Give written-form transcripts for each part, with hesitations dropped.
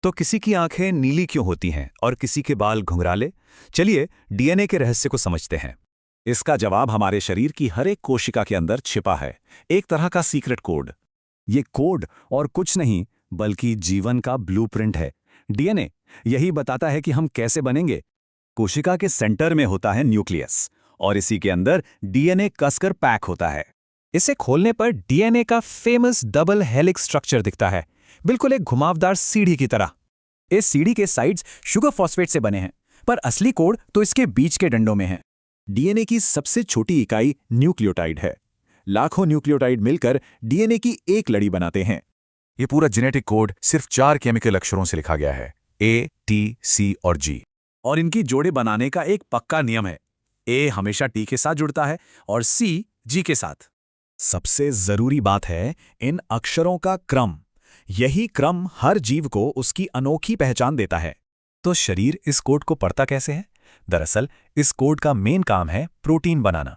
तो किसी की आंखें नीली क्यों होती हैं और किसी के बाल घुंघराले? चलिए डीएनए के रहस्य को समझते हैं। इसका जवाब हमारे शरीर की हर एक कोशिका के अंदर छिपा है, एक तरह का सीक्रेट कोड। ये कोड और कुछ नहीं बल्कि जीवन का ब्लूप्रिंट है। डीएनए यही बताता है कि हम कैसे बनेंगे। कोशिका के सेंटर में होता है न्यूक्लियस और इसी के अंदर डीएनए कसकर पैक होता है। इसे खोलने पर डीएनए का फेमस डबल हेलिक्स स्ट्रक्चर दिखता है, बिल्कुल एक घुमावदार सीढ़ी की तरह। इस सीढ़ी के साइड्स शुगर फॉस्फेट से बने हैं, पर असली कोड तो इसके बीच के डंडों में है। डीएनए की सबसे छोटी इकाई न्यूक्लियोटाइड है। लाखों न्यूक्लियोटाइड मिलकर डीएनए की एक लड़ी बनाते हैं। ये पूरा जेनेटिक कोड सिर्फ 4 केमिकल अक्षरों से लिखा गया है, ए, टी, सी और जी। और इनकी जोड़े बनाने का एक पक्का नियम है। ए हमेशा टी के साथ जुड़ता है और सी जी के साथ। सबसे जरूरी बात है इन अक्षरों का क्रम। यही क्रम हर जीव को उसकी अनोखी पहचान देता है। तो शरीर इस कोड को पढ़ता कैसे है? दरअसल इस कोड का मेन काम है प्रोटीन बनाना।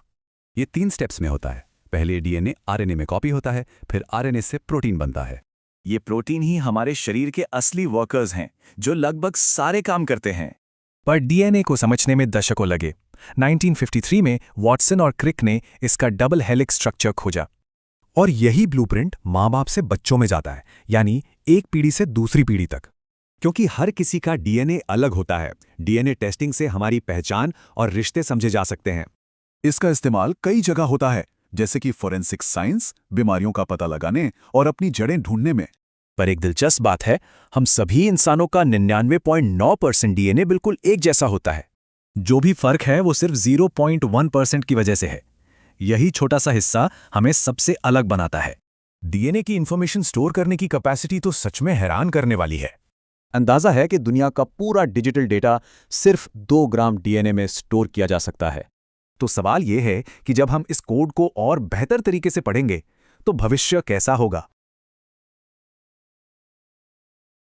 ये 3 स्टेप्स में होता है। पहले डीएनए आरएनए में कॉपी होता है, फिर आरएनए से प्रोटीन बनता है। ये प्रोटीन ही हमारे शरीर के असली वर्कर्स हैं, जो लगभग सारे काम करते हैं। पर डीएनए को समझने में दशकों लगे। 1953 में वॉटसन और क्रिक ने इसका डबल हेलिक्स स्ट्रक्चर खोजा। और यही ब्लूप्रिंट माँ बाप से बच्चों में जाता है, यानी एक पीढ़ी से दूसरी पीढ़ी तक। क्योंकि हर किसी का डीएनए अलग होता है, डीएनए टेस्टिंग से हमारी पहचान और रिश्ते समझे जा सकते हैं। इसका इस्तेमाल कई जगह होता है, जैसे कि फोरेंसिक साइंस, बीमारियों का पता लगाने और अपनी जड़ें ढूंढने में। पर एक दिलचस्प बात है, हम सभी इंसानों का 99.9% डीएनए बिल्कुल एक जैसा होता है। जो भी फर्क है वो सिर्फ 0.1% की वजह से है। यही छोटा सा हिस्सा हमें सबसे अलग बनाता है। डीएनए की इंफॉर्मेशन स्टोर करने की कैपेसिटी तो सच में हैरान करने वाली है। अंदाजा है कि दुनिया का पूरा डिजिटल डेटा सिर्फ 2 ग्राम डीएनए में स्टोर किया जा सकता है। तो सवाल यह है कि जब हम इस कोड को और बेहतर तरीके से पढ़ेंगे तो भविष्य कैसा होगा?